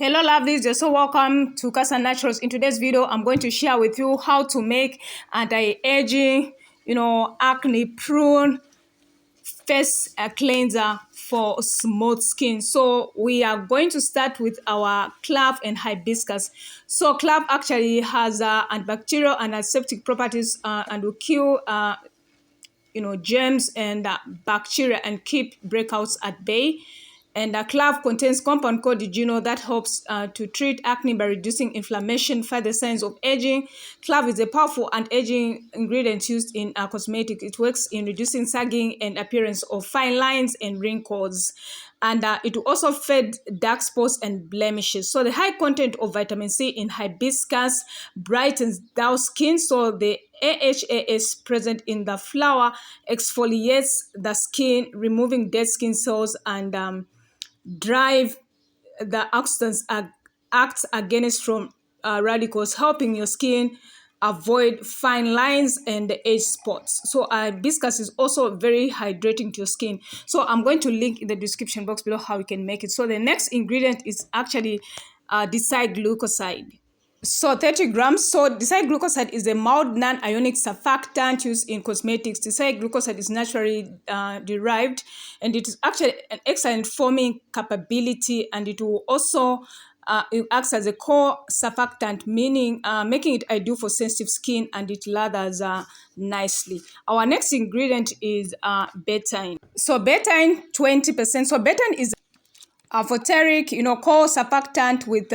Hello lovelies, you're so welcome to Cassia Naturals. In today's video, I'm going to share with you how to make anti-aging, acne prone face cleanser for smooth skin. So we are going to start with our clove and hibiscus. So clove actually has antibacterial and aseptic properties and will kill germs and bacteria and keep breakouts at bay. And clove contains compound called that helps to treat acne by reducing inflammation, fight the signs of aging. Clove is a powerful anti-aging ingredient used in cosmetics. It works in reducing sagging and appearance of fine lines and wrinkles. And it will also fade dark spots and blemishes. So the high content of vitamin C in hibiscus brightens dull skin. So the AHAs present in the flower exfoliates the skin, removing dead skin cells and drive the oxidants acts against from radicals, helping your skin avoid fine lines and age spots. So hibiscus is also very hydrating to your skin. So I'm going to link in the description box below how you can make it. So the next ingredient is actually decyglucoside. So 30 grams. So decyglucoside is a mild non-ionic surfactant used in cosmetics. Decyglucoside is naturally derived, and it is actually an excellent foaming capability, and it will also it acts as a core surfactant, meaning making it ideal for sensitive skin, and it lathers nicely. Our next ingredient is beatine. So beatine 20%. So beatine is a photeric, core surfactant with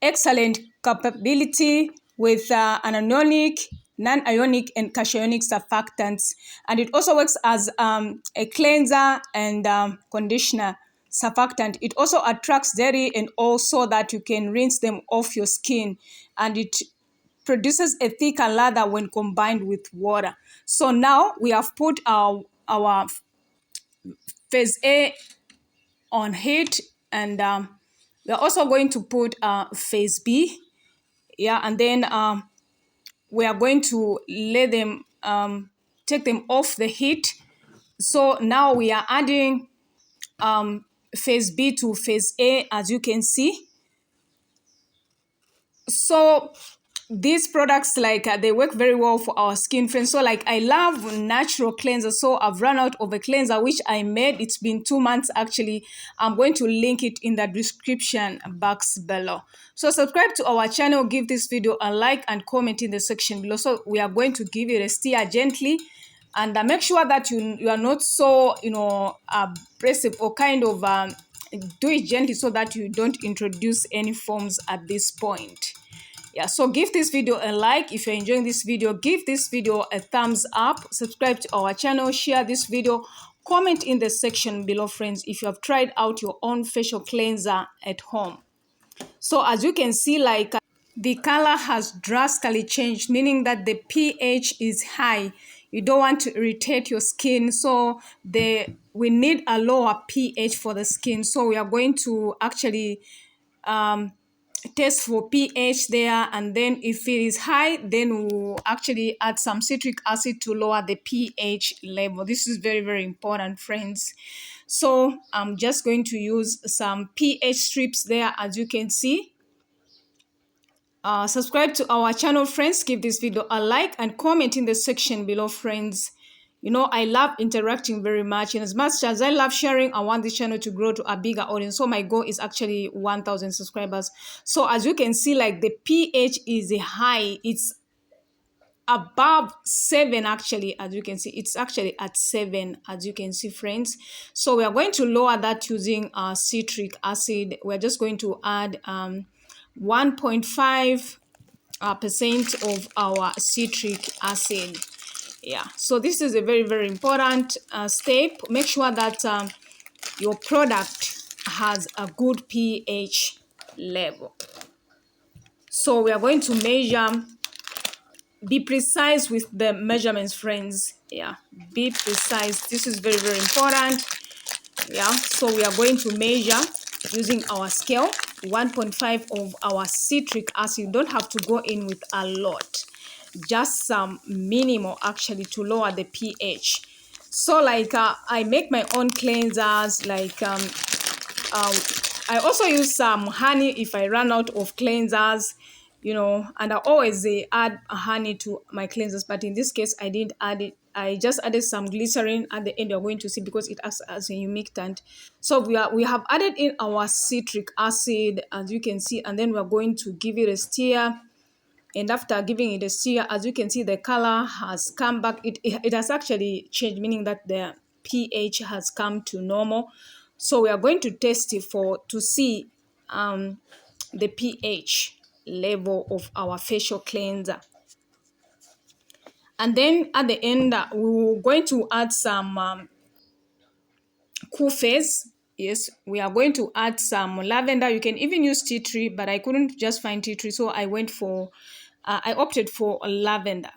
excellent capability with anionic, non-ionic, and cationic surfactants. And it also works as a cleanser and conditioner surfactant. It also attracts dairy and also that you can rinse them off your skin. And it produces a thicker lather when combined with water. So now we have put our phase A on heat, and we're also going to put phase B, and then we are going to let them take them off the heat. So now we are adding phase B to phase A, as you can see. So these products, they work very well for our skin, friends. So I love natural cleanser, so I've run out of a cleanser which I made. It's been 2 months actually. I'm going to link it in the description box below. So subscribe to our channel, give this video a like, and comment in the section below. So we are going to give it a stir gently, and make sure that you are not so abrasive, or kind of do it gently so that you don't introduce any foams at this point. So give this video a like. If you're enjoying this video, give this video a thumbs up, subscribe to our channel, share this video, comment in the section below, friends, if you have tried out your own facial cleanser at home. So as you can see, the color has drastically changed, meaning that the pH is high. You don't want to irritate your skin, so we need a lower pH for the skin. So we are going to actually test for pH there, and then if it is high, then we'll actually add some citric acid to lower the pH level. This is very, very important, friends. So I'm just going to use some pH strips there, as you can see. Subscribe to our channel, friends, give this video a like, and comment in the section below, friends. I love interacting very much, and as much as I love sharing, I want this channel to grow to a bigger audience. So my goal is actually 1,000 subscribers. So as you can see, the pH is high. It's above 7 actually. As you can see, it's actually at 7, as you can see, friends. So we are going to lower that using citric acid. We're just going to add 1.5% of our citric acid. So this is a very, very important step. Make sure that your product has a good pH level. So we are going to measure. Be precise with the measurements, friends. Be precise. This is very, very important. So we are going to measure using our scale 1.5 of our citric acid. You don't have to go in with a lot, just some minimal actually to lower the pH. So I make my own cleansers, I also use some honey if I run out of cleansers, and I always add honey to my cleansers, but in this case I didn't add it. I just added some glycerine at the end. You're going to see, because it acts as a humectant. So we have added in our citric acid, as you can see, and then we're going to give it a stir. And after giving it a stir, as you can see, the color has come back. It has actually changed, meaning that the pH has come to normal. So we are going to test it to see the pH level of our facial cleanser. And then at the end, we're going to add some cool phase. Yes, we are going to add some lavender. You can even use tea tree, but I couldn't just find tea tree, so I opted for lavender.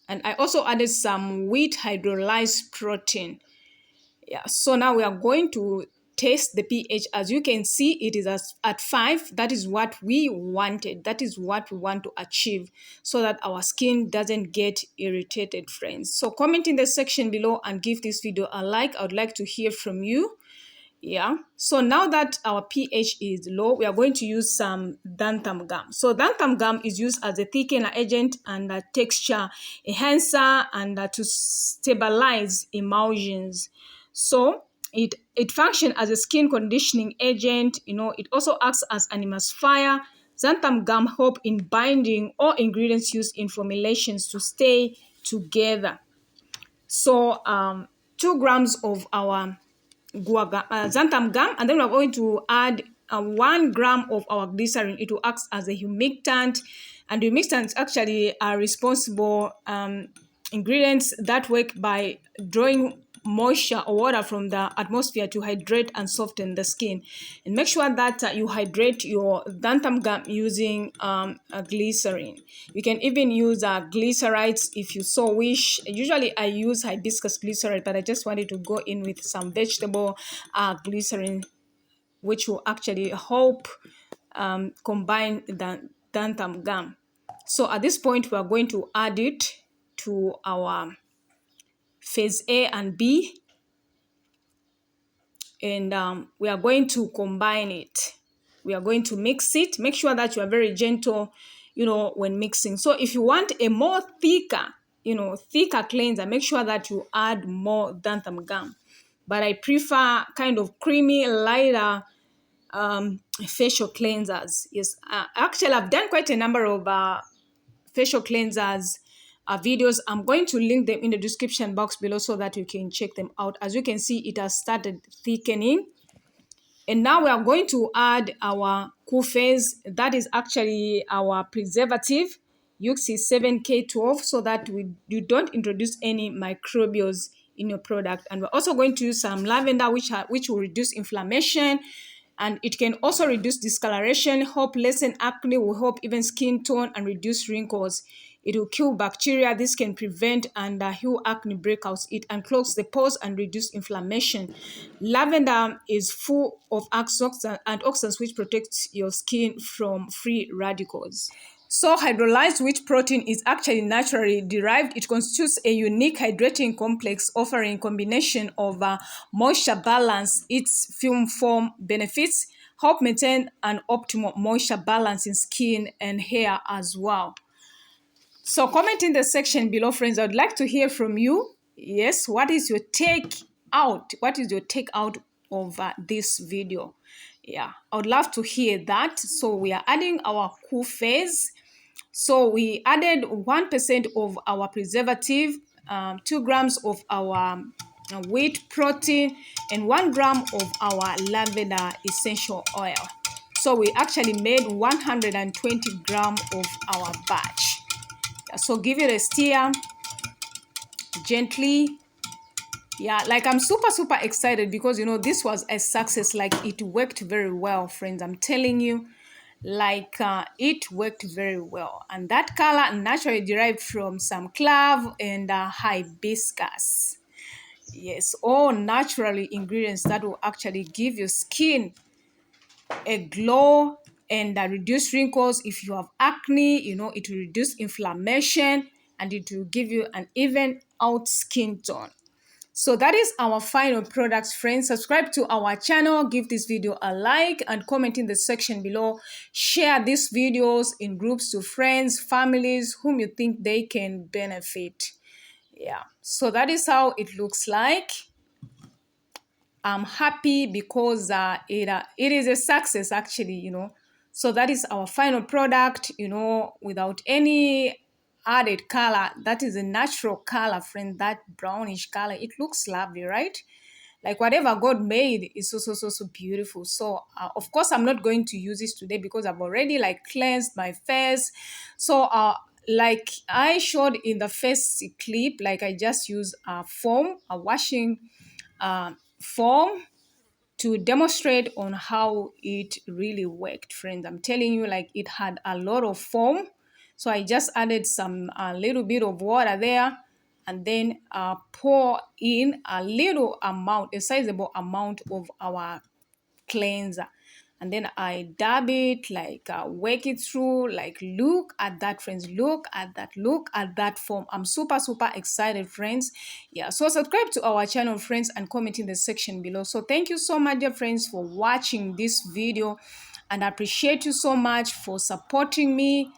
And I also added some wheat hydrolysed protein. Yeah, so now we are going to test the pH. As you can see, it is at 5. That is what we wanted. That is what we want to achieve, so that our skin doesn't get irritated, friends. So comment in the section below and give this video a like. I would like to hear from you. Yeah, so now that our pH is low, we are going to use some xathum gum. So xathum gum is used as a thickener agent and a texture enhancer, and to stabilize emulsions. So it functions as a skin conditioning agent. It also acts as an emulsifier. Xantham gum help in binding all ingredients used in formulations to stay together. So 2 grams of our xanthan gum, and then we're going to add 1 gram of our glycerine. It will act as a humectant, and humectants actually are responsible ingredients that work by drawing moisture or water from the atmosphere to hydrate and soften the skin. And make sure that you hydrate your xanthan gum using a glycerine. You can even use glycerides if you so wish. Usually I use hibiscus glyceride, but I just wanted to go in with some vegetable glycerine, which will actually help combine the xanthan gum. So at this point, we are going to add it to our phase A and B, and we are going to combine it. We are going to mix it. Make sure that you are very gentle, when mixing. So if you want a more thicker cleanser, make sure that you add more xanthan gum. But I prefer kind of creamy, lighter facial cleansers. Yes, actually, I've done quite a number of facial cleansers videos. I'm going to link them in the description box below so that you can check them out. As you can see, it has started thickening. And now we are going to add our cool phase. That is actually our preservative, Euxy 7K12, so that you don't introduce any microbials in your product. And we're also going to use some lavender, which will reduce inflammation, and it can also reduce discoloration, help lessen acne, will help even skin tone and reduce wrinkles. It will kill bacteria. This can prevent and heal acne breakouts. It unclogs the pores and reduce inflammation. Lavender is full of antioxidants which protects your skin from free radicals. So hydrolysed wheat protein is actually naturally derived. It constitutes a unique hydrating complex offering combination of moisture balance. Its film form benefits help maintain an optimal moisture balance in skin and hair as well. So comment in the section below, friends. I'd like to hear from you. Yes, what is your take out? What is your take out of this video? Yeah, I would love to hear that. So we are adding our cool phase. So we added 1% of our preservative, 2 grams of our wheat protein, and 1 gram of our lavender essential oil. So we actually made 120 grams of our batch. So give it a stir gently. Yeah, like I'm super excited because this was a success. Like it worked very well, friends. I'm telling you, it worked very well. And that color naturally derived from some clove and hibiscus. Yes, all naturally ingredients that will actually give your skin a glow and reduce wrinkles. If you have acne, it will reduce inflammation, and it will give you an even out skin tone. So that is our final products, friends. Subscribe to our channel, give this video a like, and comment in the section below. Share these videos in groups to friends, families, whom you think they can benefit. Yeah, so that is how it looks like. I'm happy because it is a success, actually, So that is our final product, without any added color. That is a natural color, friend, that brownish color. It looks lovely, right? Like whatever God made is so beautiful. So of course I'm not going to use this today because I've already like cleansed my face. So like I showed in the first clip, like I just use a foam, a washing foam, to demonstrate on how it really worked, friends. I'm telling you, like it had a lot of foam. So I just added some a little bit of water there, and then pour in a little amount, a sizable amount of our cleanser. And then I dab it, like work it through, like look at that, friends. Look at that form. I'm super excited, friends. Yeah, so subscribe to our channel, friends, and comment in the section below. So thank you so much, dear friends, for watching this video, and I appreciate you so much for supporting me,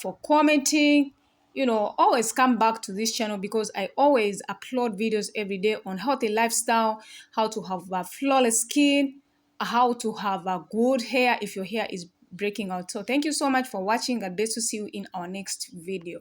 for commenting. Always come back to this channel because I always upload videos every day on healthy lifestyle, how to have a flawless skin, how to have a good hair if your hair is breaking out. So thank you so much for watching. God bless you. See you in our next video.